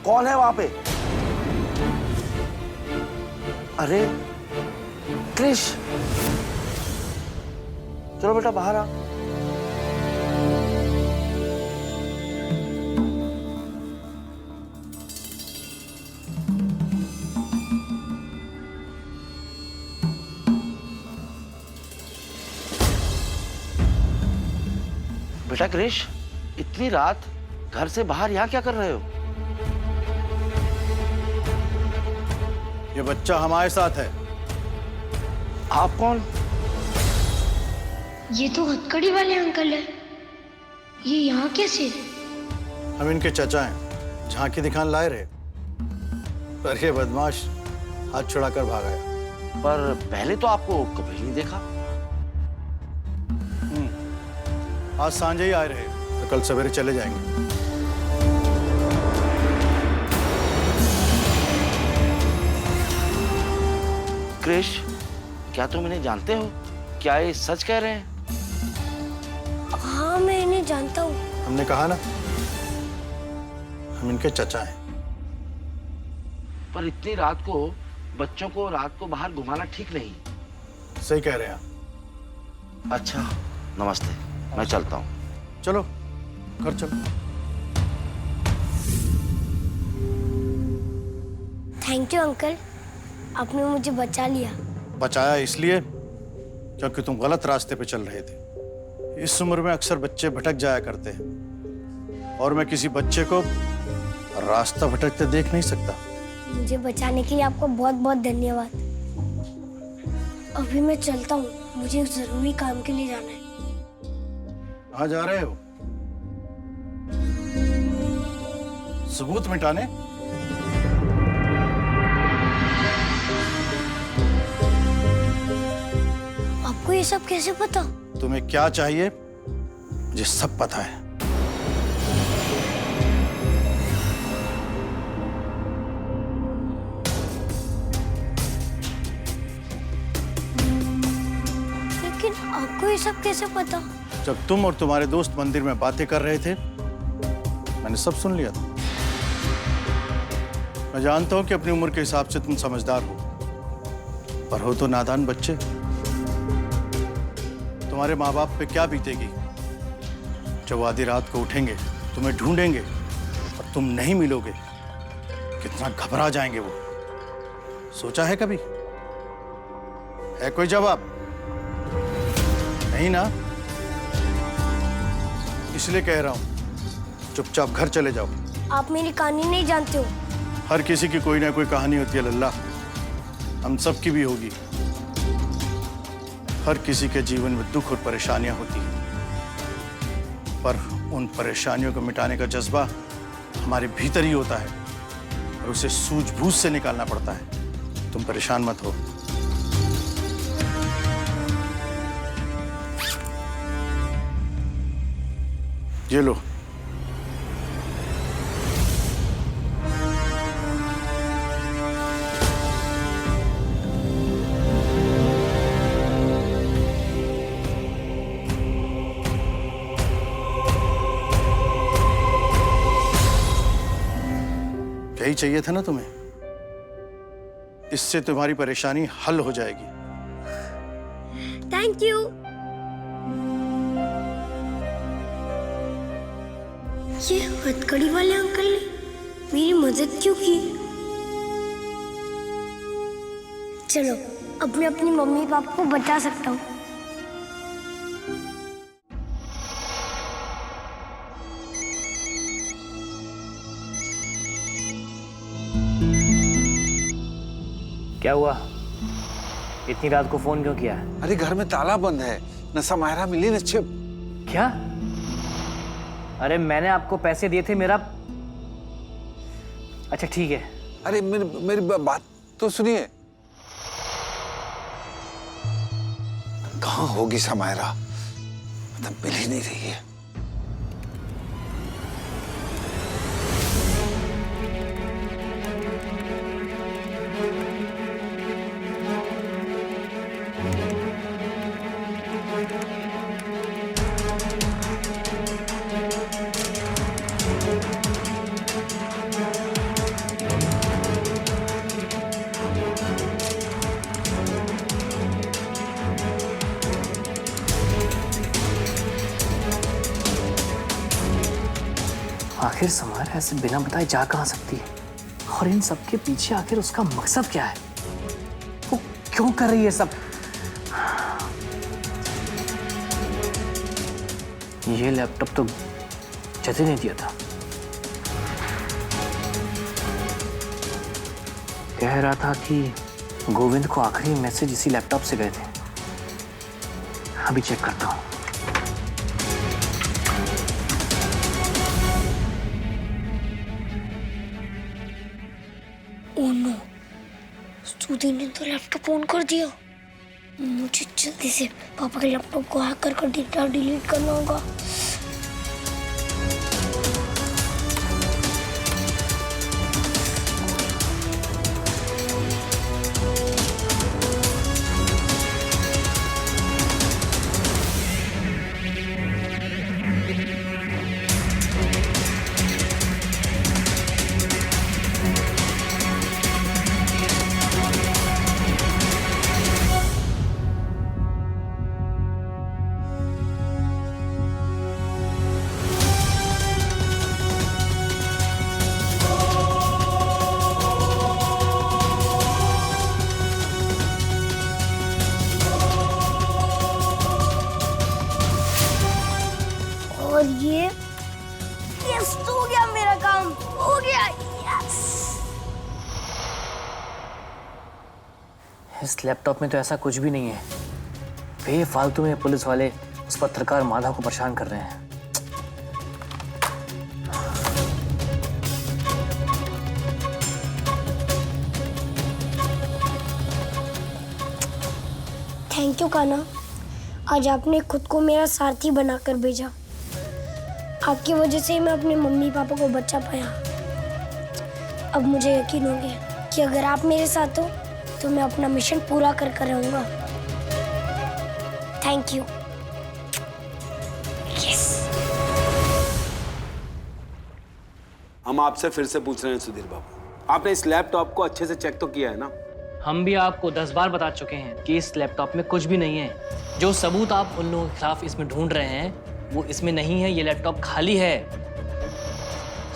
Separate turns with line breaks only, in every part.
कौन है वहां पे? अरे क्रिश, चलो बेटा बाहर आ। बेटा क्रिश, इतनी रात घर से बाहर यहाँ क्या कर रहे हो?
ये बच्चा हमारे साथ है।
आप कौन?
ये तो हथकड़ी वाले अंकल है। ये यहाँ कैसे?
हम इनके चचा हैं, झांकी दिखाने लाए रहे, पर ये बदमाश हाथ छुड़ाकर भाग गया।
पर पहले तो आपको कभी नहीं देखा।
आज सांझे ही आए रहे, तो कल सवेरे चले जाएंगे।
क्रिश, क्या तुम इन्हें जानते हो? क्या ये सच कह रहे हैं?
हाँ, मैं इन्हें जानता हूँ।
हमने कहा ना, हम इनके चचा हैं।
पर इतनी रात को बच्चों को रात को बाहर घुमाना ठीक नहीं।
सही कह रहे हैं आप।
अच्छा, नमस्ते, मैं चलता हूँ।
चलो घर चलो।
थैंक यू अंकल, आपने मुझे बचा लिया।
बचाया इसलिए क्योंकि तुम गलत रास्ते पे चल रहे थे। इस उम्र में अक्सर बच्चे भटक जाया करते हैं, और मैं किसी बच्चे को रास्ता भटकते देख नहीं सकता।
मुझे बचाने के लिए आपको बहुत बहुत धन्यवाद। अभी मैं चलता हूँ, मुझे जरूरी काम के लिए जाना है।
कहाँ जा रहे हो? सबूत मिटाने?
आपको ये सब कैसे पता?
तुम्हें क्या चाहिए मुझे सब पता है।
लेकिन आपको ये सब कैसे पता?
जब तुम और तुम्हारे दोस्त मंदिर में बातें कर रहे थे, मैंने सब सुन लिया था। मैं जानता हूं कि अपनी उम्र के हिसाब से तुम समझदार हो, पर हो तो नादान बच्चे। तुम्हारे माँ बाप पे क्या बीतेगी जब आधी रात को उठेंगे, तुम्हें ढूंढेंगे और तुम नहीं मिलोगे। कितना घबरा जाएंगे वो। सोचा है कभी? है कोई जवाब? नहीं ना? इसलिए कह रहा हूं, चुपचाप घर चले जाओ।
आप मेरी कहानी नहीं जानते हो।
हर किसी की कोई ना कोई कहानी होती है लल्ला, हम सब की भी होगी। हर किसी के जीवन में दुख और परेशानियां होती हैं, पर उन परेशानियों को मिटाने का जज्बा हमारे भीतर ही होता है, और उसे सूझबूझ से निकालना पड़ता है। तुम परेशान मत हो। ये लो। यही चाहिए था ना तुम्हें? इससे तुम्हारी परेशानी हल हो जाएगी।
Thank you. ये हथकड़ी वाले अंकल ने मेरी मदद क्यों की? चलो, अब मैं अपनी मम्मी पापा को बचा सकता हूँ।
क्या हुआ? इतनी रात को फोन क्यों किया?
अरे घर में ताला बंद है, न समायरा मिली न छिप।
क्या? अरे मैंने आपको पैसे दिए थे, मेरा। अच्छा ठीक है।
अरे मेरी बात तो सुनिए। कहाँ होगी समायरा? मतलब मिल ही नहीं रही है।
आखिर समारा ऐसे बिना बताए जा कहाँ सकती है? और इन सब के पीछे आखिर उसका मकसद क्या है? वो क्यों कर रही है सब? ये लैपटॉप तो जति ने दिया था। कह रहा था कि गोविंद को आखिरी मैसेज इसी लैपटॉप से गए थे। अभी चेक करता हूँ।
ओह नो, सुधीर ने तो लैपटॉप ऑन कर दिया। मुझे जल्दी से पापा के लैपटॉप को हैक कर डेटा डिलीट करना होगा। और ये यस, हो गया मेरा काम, हो गया। यस।
इस लैपटॉप में तो ऐसा कुछ भी नहीं है। बेफालतू में पुलिस वाले उस पत्रकार माधव को परेशान कर रहे हैं।
थैंक यू कान्हा, आज आपने खुद को मेरा सारथी बनाकर भेजा। आपकी वजह से मैं अपने मम्मी पापा को बचा पाया। अब मुझे यकीन हो गया कि अगर आप मेरे साथ हो तो मैं अपना मिशन पूरा कर कर रहूंगा। Thank you. यस।
हम आपसे फिर से पूछ रहे हैं सुधीर बाबू, आपने इस लैपटॉप को अच्छे से चेक तो किया है ना?
हम भी आपको 10 बार बता चुके हैं कि इस लैपटॉप में कुछ भी नहीं है। जो सबूत आप उन लोगों के खिलाफ इसमें ढूंढ रहे हैं वो इसमें नहीं है। ये लैपटॉप खाली है।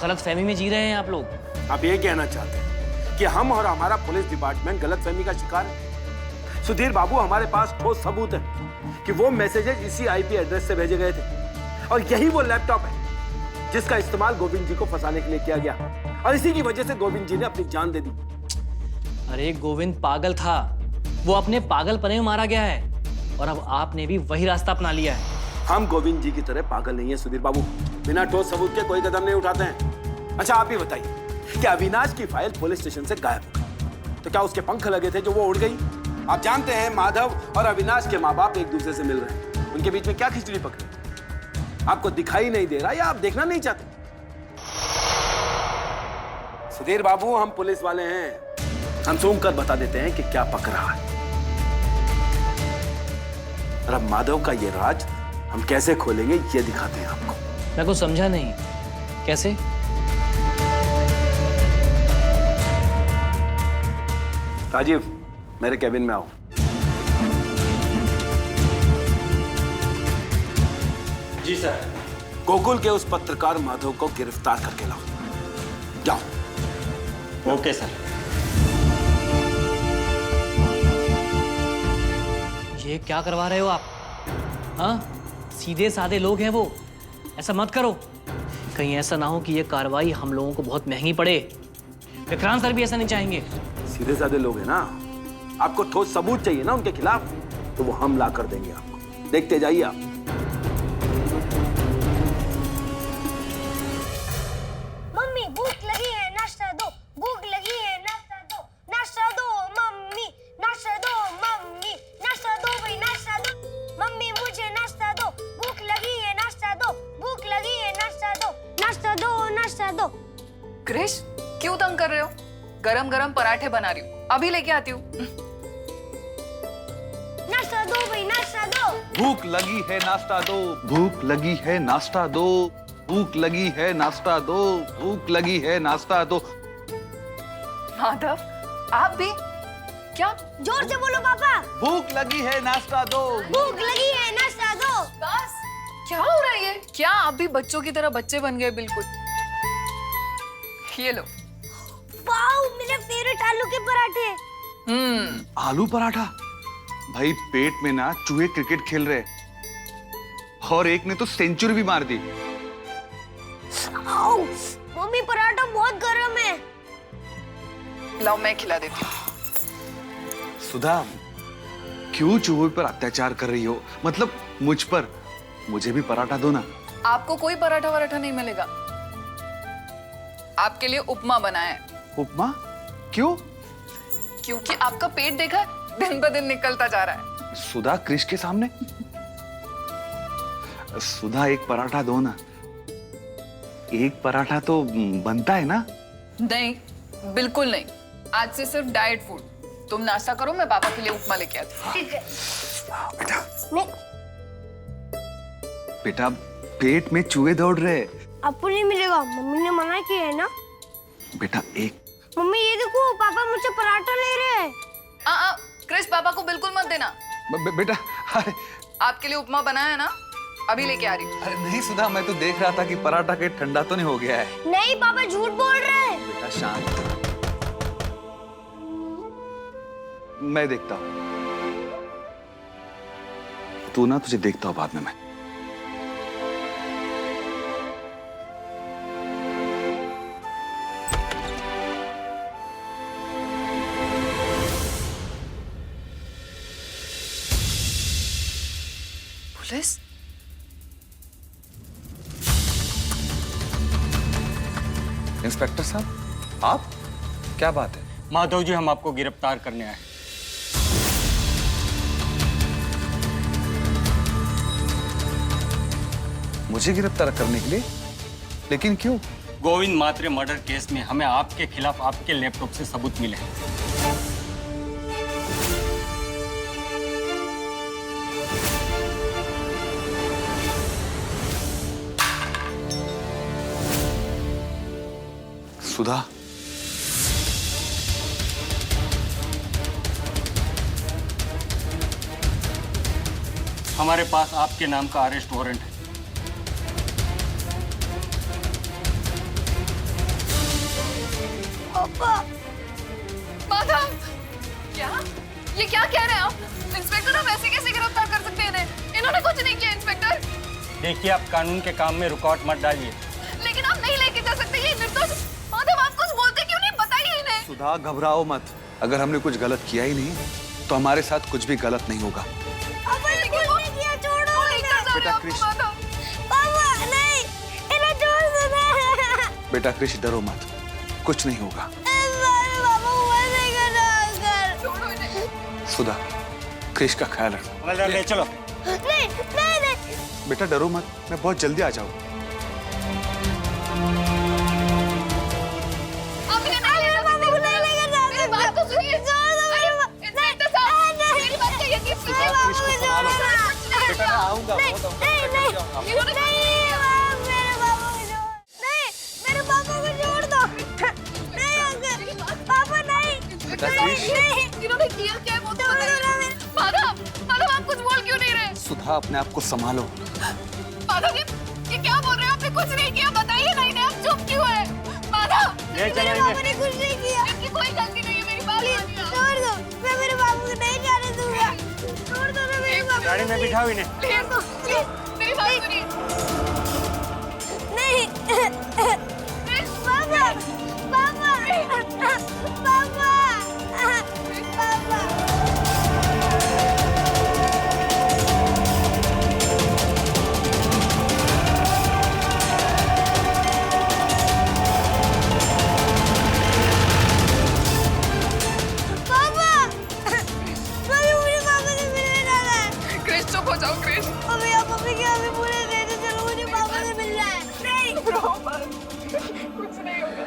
गलतफहमी में जी रहे हैं आप लोग।
आप ये कहना चाहते हैं कि हम और हमारा पुलिस डिपार्टमेंट गलतफहमी का शिकार है? सुधीर बाबू, हमारे पास ठोस सबूत है कि वो मैसेजेस इसी आईपी एड्रेस से भेजे गए थे और यही वो लैपटॉप है जिसका इस्तेमाल गोविंद जी को फंसाने के लिए किया गया और इसी की वजह से गोविंद जी ने अपनी जान दे दी।
अरे गोविंद पागल था, वो अपने पागलपने में मारा गया है और अब आपने भी वही रास्ता अपना लिया है।
हम गोविंद जी की तरह पागल नहीं है सुधीर बाबू, बिना ठोस सबूत के कोई कदम नहीं उठाते हैं। अच्छा आप ही बताइए कि अविनाश की फाइल पुलिस स्टेशन से गायब हो गई, तो क्या उसके पंख लगे थे जो वो उड़ गई? आप जानते हैं माधव और अविनाश के माँ बाप एक दूसरे से मिल रहे हैं, उनके बीच में क्या खिचड़ी पकड़ी? आपको दिखाई नहीं दे रहा या आप देखना नहीं चाहते? सुधीर बाबू, हम पुलिस वाले हैं, हम सूंघ कर बता देते हैं कि क्या पक रहा है। और अब माधव का ये राज हम कैसे खोलेंगे ये दिखाते हैं आपको।
मैं कुछ समझा नहीं, कैसे?
राजीव, मेरे कैबिन में आओ।
जी सर।
गोकुल के उस पत्रकार माधव को गिरफ्तार करके लाओ। जाओ।
Okay sir.
ये क्या करवा रहे हो आप? हाँ, सीधे साधे लोग हैं वो, ऐसा मत करो। कहीं ऐसा ना हो कि ये कार्रवाई हम लोगों को बहुत महंगी पड़े। विक्रांत सर भी ऐसा नहीं चाहेंगे।
सीधे साधे लोग हैं ना, आपको ठोस सबूत चाहिए ना उनके खिलाफ, तो वो हम ला कर देंगे आपको। देखते जाइए आप।
मम्मी भूख लगी है, नाश्ता दो। भूख लगी है, नाश्ता दो। नाश्ता दो मम्मी, नाश्ता दो मम्मी, नाश्ता दो भाई, नाश्ता दो। मम्मी मुझे नाश्ता दो। भूख लगी है, नाश्ता दो। भूख लगी है, नाश्ता दो। नाश्ता दो, नाश्ता दो।
क्रिश, क्यों तंग कर रहे हो? गरम गरम पराठे बना रही हूँ, अभी लेके आती हूँ।
नाश्ता दो भाई, नाश्ता दो।
भूख लगी है नाश्ता दो, भूख लगी है नाश्ता दो, भूख लगी है नाश्ता दो, भूख लगी है नाश्ता दो।
माधव, आप भी क्या?
जोर से बोलो पापा।
भूख लगी है नाश्ता दो।
भूख लगी है, नाश्ता दो।
बस, क्या हो रहा है ये? क्या आप भी बच्चों की तरह बच्चे बन गए बिल्कुल? ये लो।
वाओ, मेरे फेवरेट आलू के पराठे।
आलू पराठा? भाई पेट में ना चूहे क्रिकेट खेल रहे और एक ने तो सेंचुरी भी मार दी।
आओ, मम्मी पराठा बहुत गर्म है।
लाओ मैं खिला देती हूँ।
सुधा, क्यों चूहे पर अत्याचार कर रही हो? मतलब मुझ पर। मुझे भी पराठा दो ना।
आपको कोई पराठा वराठा नहीं मिलेगा। आपके लिए उपमा बनाया है।
उपमा? क्यों?
क्योंकि आपका पेट देखा है, दिन ब दिन निकलता जा रहा है।
सुधा, क्रिश के सामने? सुधा, एक पराठा दो ना। एक पराठा तो बनता है ना?
नहीं, बिल्कुल नहीं। आज से सिर्फ डाइट फूड। तुम नाश्ता करो, मैं पापा के लिए उपमा लेके आती हूँ।
ठीक है।
बेटा,
नहीं,
बेटा, पेट में चूहे दौड़ रहे हैं।
आपको नहीं मिलेगा, मम्मी ने मना किया है ना।
बेटा, एक।
मम्मी ये देखो, पापा मुझसे पराठा ले रहे हैं।
क्रिस, पापा को बिल्कुल मत देना।
बेटा, अरे
आपके लिए उपमा बनाया है ना, अभी लेके आ रही हूँ।
अरे नहीं सुधा, मैं तो देख रहा था कि पराठा के ठंडा तो नहीं हो गया है।
नहीं पापा, झूठ बोल रहे हैं।
बेटा शांत। मैं देखता हूँ। तू ना, तुझे देखता हूँ बाद में मैं।
पुलिस?
इंस्पेक्टर साहब, आप? क्या बात है?
माधव जी, हम आपको गिरफ्तार करने आए।
मुझे गिरफ्तार करने के लिए? लेकिन क्यों?
गोविंद मात्रे मर्डर केस में हमें आपके खिलाफ आपके लैपटॉप से सबूत मिले हैं।
सुधा,
हमारे पास आपके नाम का अरेस्ट वारंट है।
पापा,
माधव, क्या? ये क्या कह रहे हैं आप? इंस्पेक्टर, आप ऐसे कैसे गिरफ्तार कर सकते हैं इन्हें? इन्होंने कुछ नहीं किया इंस्पेक्टर।
देखिए, आप कानून के काम में रुकावट मत डालिए।
लेकिन आप नहीं लेके जा सकते, ये निर्दोष। माधव, आप कुछ बोलते क्यों नहीं? बताइए इन्हें।
सुधा, घबराओ मत। अगर हमने कुछ गलत किया ही नहीं तो हमारे साथ कुछ भी गलत नहीं होगा।
पापा ने कुछ नहीं किया, छोड़ो
बेटा क्रिश,
पापा नहीं, इन्हें छोड़ दो।
बेटा क्रिश, डरो मत, कुछ नहीं होगा।
पापा को नहीं करना।
छोड़ो इन्हें।
सुधा, क्रिश का ख्याल रखना।
ले चलो।
नहीं नहीं नहीं।
बेटा डरो मत, मैं बहुत जल्दी आ जाऊँ।
आप इन्हें नहीं ले जा सकते। मेरी बात तो सुनिए। इंस्पेक्टर साहब, मेरी बात का यकीन कीजिए।
बेटा मैं आऊंगा।
मेरे पापा को छोड़ दो। नहीं अंकल, पापा नहीं।
बेटा क्रिश,
इन्होंने किया क्या है वो तो बताइए। माधव, माधव, आप कुछ बोल क्यों नहीं रहे?
सुधा, अपने आप को संभालो।
माधव, ये क्या बोल रहे हैं? आपने कुछ नहीं किया, बताइए ना इन्हें। आप चुप क्यों है? माधव,
ले चलो
मेरे पापा ने कुछ नहीं किया।
इनकी कोई गलती नहीं है, मेरी बात मानिए आप।
छोड़ दो, मैं मेरे पापा को नहीं जाने दूंगा। छोड़ दो ना मेरे पापा।
गाड़ी में बिठाओ इन्हें।
प्लीज, मेरी बात सुनिए।
नहीं। पापा, पापा, पापा, पापा।
क्रिश, चुप हो जाओ क्रिश।
अभी आप मम्मी के अभी पूरे दे दो, चलो मुझे पापा से मिलना है। नहीं,
कुछ नहीं होगा।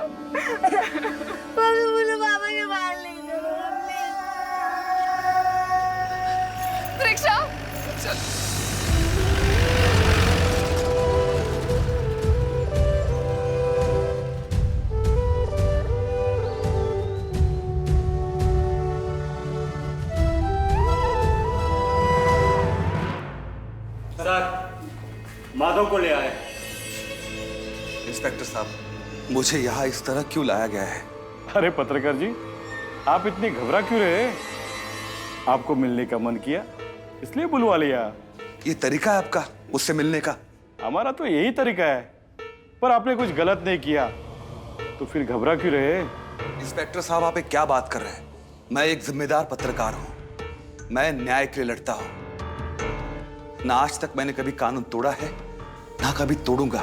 मम्मी मुझे पापा के बाहर ले चलो प्लीज।
रिक्शा, चल।
सर, माधव को ले आए।
इंस्पेक्टर साहब, मुझे यहाँ इस तरह क्यों लाया गया है?
अरे पत्रकार जी, आप इतनी घबरा क्यों रहे? आपको मिलने का मन किया इसलिए बुलवा लिया।
ये तरीका है आपका मुझसे मिलने का?
हमारा तो यही तरीका है, पर आपने कुछ गलत नहीं किया तो फिर घबरा क्यों रहे?
इंस्पेक्टर साहब, आप एक क्या बात कर रहे हैं? मैं एक जिम्मेदार पत्रकार हूं, मैं न्याय के लिए लड़ता हूं। ना आज तक मैंने कभी कानून तोड़ा है, ना कभी तोड़ूंगा।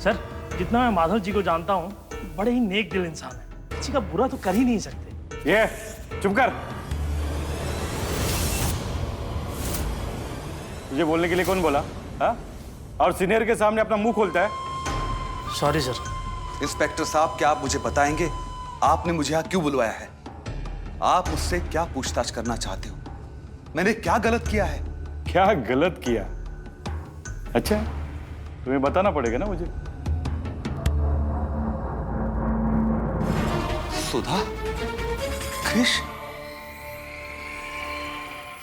सर, जितना मैं माधव जी को जानता हूँ, बड़े ही नेक दिल इंसान है, किसी का बुरा तो कर ही नहीं सकते।
ये चुप कर। तुझे बोलने के लिए कौन बोला? हाँ? और सीनियर के सामने अपना मुंह खोलता है?
Sorry sir.
इंस्पेक्टर साहब, क्या आप मुझे बताएंगे आपने मुझे यहाँ क्यों बुलवाया है? आप मुझसे क्या पूछताछ करना चाहते हो? मैंने क्या गलत किया है?
क्या गलत किया? अच्छा, तुम्हें बताना पड़ेगा ना मुझे।
सुधा? क्रिश?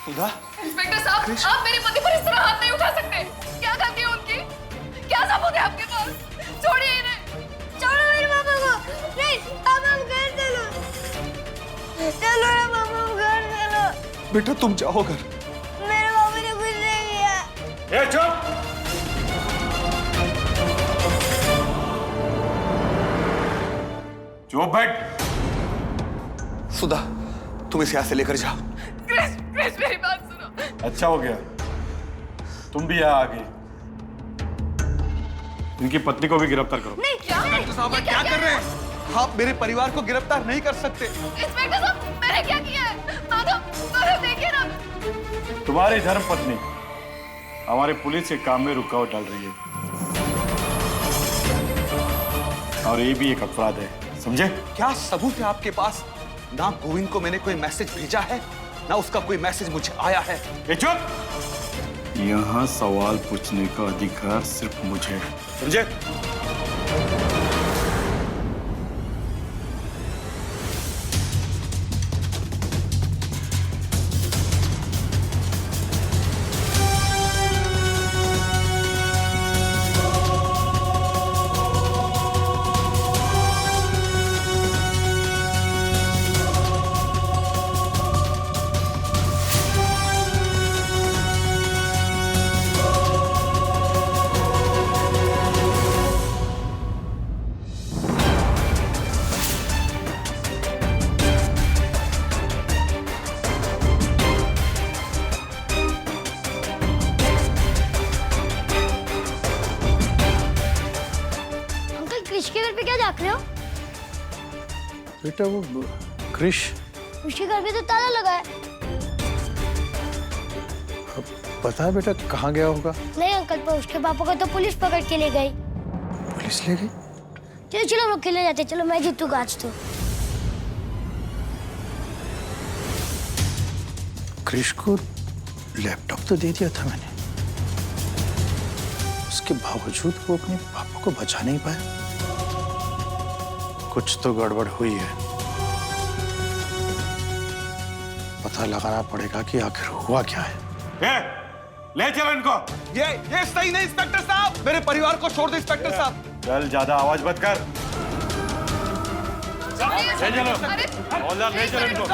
सुधा?
इंस्पेक्टर साहब, आप मेरे पति पर इस तरह हाथ नहीं उठा सकते। क्या गलती है उनकी? क्या सबूत है आपके पास? छोड़िए इन्हें।
छोड़ो मेरे पापा को। नहीं, अब हम घर चलो। चलो ना पापा, हम घर चलो।
बेटा तुम जाओ घर।
मेरे पापा ने कुछ नहीं किया।
ए चुप! चुप बैठ।
सुधा, तुम इसे यहाँ से लेकर जाओ।
क्रिश, क्रिश मेरी बात सुनो।
अच्छा हो गया तुम भी यहाँ आ गई। इनकी पत्नी को भी गिरफ्तार करो।
नहीं, क्या है?
इंस्पेक्टर साहब, क्या कर रहे हैं? आप मेरे परिवार को गिरफ्तार नहीं कर सकते।
इंस्पेक्टर साहब, मैंने क्या किया है? माधव, देखिए ना।
तुम्हारी धर्म पत्नी हमारे पुलिस के काम में रुकावट डाल रही है, और ये भी एक अपराध है, समझे?
क्या सबूत है आपके पास? ना गोविंद को मैंने कोई मैसेज भेजा है, ना उसका कोई मैसेज मुझे आया है।
ए चुप! यहाँ सवाल पूछने का अधिकार सिर्फ मुझे है, समझे?
क्रिश के घर पे क्या देख रहे हो?
बेटा वो क्रिश,
उसके घर पे तो ताला लगा है।
पता है बेटा कहाँ गया होगा?
नहीं अंकल, पर उसके पापा को तो पुलिस पकड़ के ले गई।
पुलिस ले गई?
चलो चलो हम लोग खेलने जाते। चलो मैं जीतूंगा आज तो।
क्रिश को लैपटॉप तो दे दिया था मैंने, उसके बावजूद वो अपने पापा को बचा नहीं पाया। कुछ तो गड़बड़ हुई है, पता लगाना पड़ेगा कि आखिर हुआ क्या है।
ले चलो इनको।
ये सही नहीं इंस्पेक्टर साहब, मेरे परिवार को छोड़ दो इंस्पेक्टर साहब।
चल, ज्यादा आवाज मत कर। ले चलो,
अरे,
ले चलो इनको।